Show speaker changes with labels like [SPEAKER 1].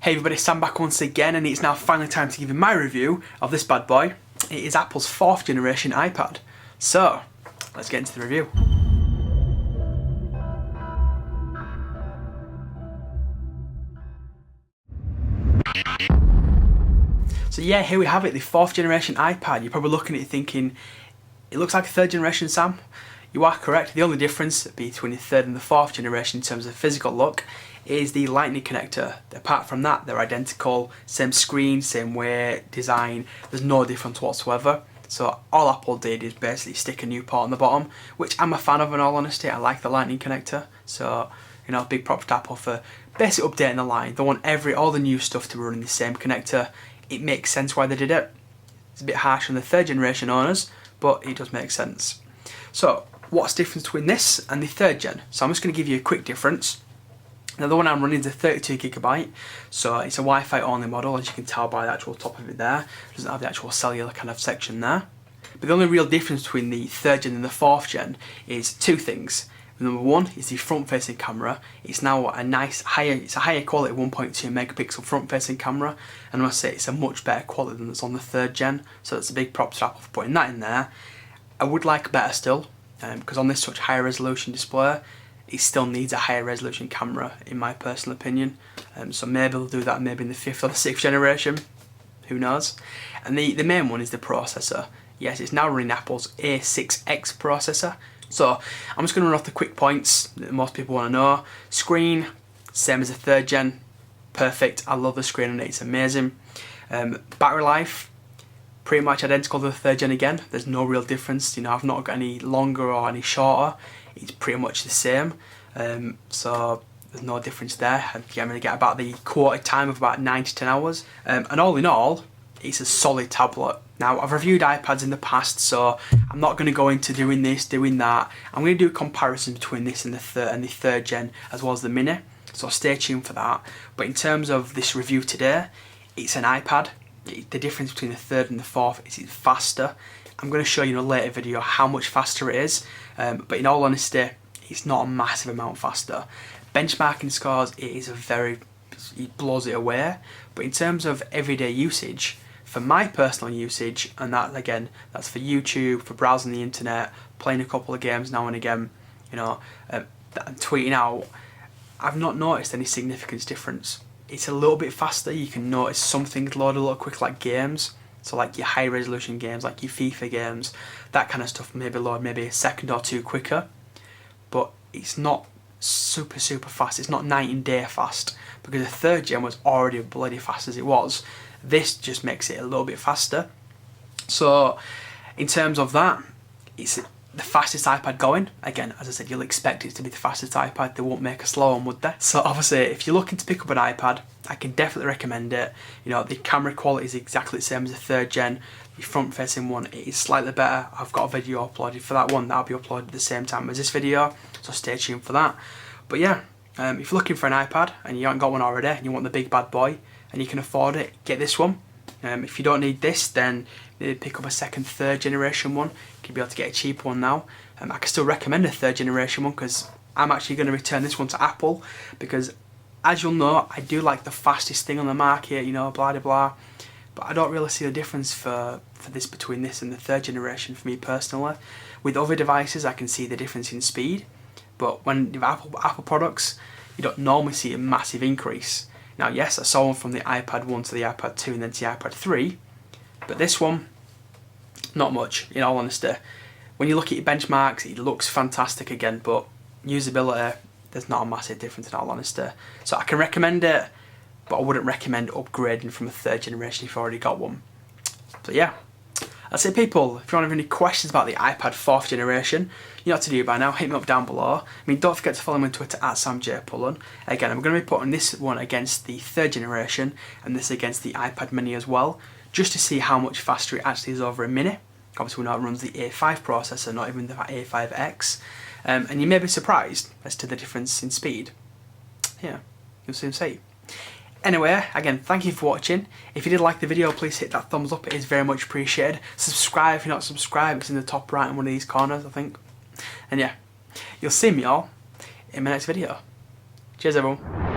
[SPEAKER 1] Hey everybody, Sam back once again, and it's now finally time to give you my review of this bad boy. It is Apple's 4th generation iPad. So, let's get into the review. So yeah, here we have it, the 4th generation iPad. You're probably looking at it thinking, it looks like a 3rd generation, Sam. You are correct. The only difference between the 3rd and the 4th generation in terms of physical look is the lightning connector. Apart from that, they're identical, same screen, same way, design, there's no difference whatsoever. So all Apple did is basically stick a new port on the bottom, which I'm a fan of in all honesty. I like the lightning connector. So, you know, big props to Apple for basically updating the line. They want all the new stuff to run in the same connector. It makes sense why they did it. It's a bit harsh on the 3rd generation owners, but it does make sense. So, what's the difference between this and the 3rd gen? So I'm just going to give you a quick difference. Now the one I'm running is a 32GB, so it's a Wi-Fi only model, as you can tell by the actual top of it there. It doesn't have the actual cellular kind of section there. But the only real difference between the 3rd gen and the 4th gen is two things. Number one is the front-facing camera. It's now a higher quality 1.2 megapixel front-facing camera, and I must say it's a much better quality than that's on the 3rd gen. So that's a big prop to Apple for putting that in there. I would like better still, because on this such higher resolution display, it still needs a higher resolution camera in my personal opinion. So maybe they'll do that maybe in the 5th or the 6th generation, who knows. And the main one is the processor. Yes, it's now running Apple's A6X processor. So I'm just going to run off the quick points that most people want to know. Screen, same as the 3rd gen, perfect. I love the screen on it, it's amazing. Battery life, pretty much identical to the 3rd gen again. There's no real difference. You know, I've not got any longer or any shorter. It's pretty much the same. So there's no difference there. I'm going to get about the quality time of about 9 to 10 hours. And all in all, it's a solid tablet. Now, I've reviewed iPads in the past, so I'm not going to go into doing this, doing that. I'm going to do a comparison between this and the 3rd gen, as well as the Mini. So stay tuned for that. But in terms of this review today, it's an iPad. The difference between the 3rd and the 4th is it's faster. I'm going to show you in a later video how much faster it is, but in all honesty, it's not a massive amount faster. Benchmarking scores, it blows it away, but in terms of everyday usage, for my personal usage, and that again, that's for YouTube, for browsing the internet, playing a couple of games now and again, you know, and tweeting out, I've not noticed any significant difference. It's a little bit faster. You can notice some things load a little quick, like games. So like your high resolution games, like your FIFA games, that kind of stuff maybe load maybe a second or two quicker. But it's not super fast. It's not night and day fast, because the 3rd gen was already bloody fast as it was. This just makes it a little bit faster. So in terms of that, it's the fastest iPad going. Again, as I said, you'll expect it to be the fastest iPad. They won't make a slow one, would they? So obviously, if you're looking to pick up an iPad, I can definitely recommend it. You know, the camera quality is exactly the same as the 3rd gen. The front-facing one is slightly better. I've got a video uploaded for that one. That'll be uploaded at the same time as this video, so stay tuned for that. But yeah, if you're looking for an iPad and you haven't got one already and you want the big bad boy and you can afford it, get this one. If you don't need this, then maybe pick up a 2nd, 3rd generation one. You'll be able to get a cheaper one now. I can still recommend a 3rd generation one, because I'm actually going to return this one to Apple, because as you'll know, I do like the fastest thing on the market, you know, blah blah blah. But I don't really see the difference for this between this and the 3rd generation for me personally. With other devices, I can see the difference in speed, but when you have Apple products, you don't normally see a massive increase. Now, yes, I saw one from the iPad 1 to the iPad 2 and then to the iPad 3, but this one, not much, in all honesty. When you look at your benchmarks, it looks fantastic again, but usability, there's not a massive difference in all honesty. So I can recommend it, but I wouldn't recommend upgrading from a 3rd generation if you've already got one. So yeah, that's it people. If you want to have any questions about the iPad 4th generation, you know what to do by now, hit me up down below. I mean, don't forget to follow me on Twitter at samjpullen. Again, I'm going to be putting this one against the 3rd generation and this against the iPad mini as well, just to see how much faster it actually is over a Mini. Obviously we know it runs the A5 processor, not even the A5X. And you may be surprised as to the difference in speed. Yeah, you'll soon see. Anyway, again, thank you for watching. If you did like the video, please hit that thumbs up. It is very much appreciated. Subscribe if you're not subscribed. It's in the top right in one of these corners, I think. And yeah, you'll see me all in my next video. Cheers, everyone.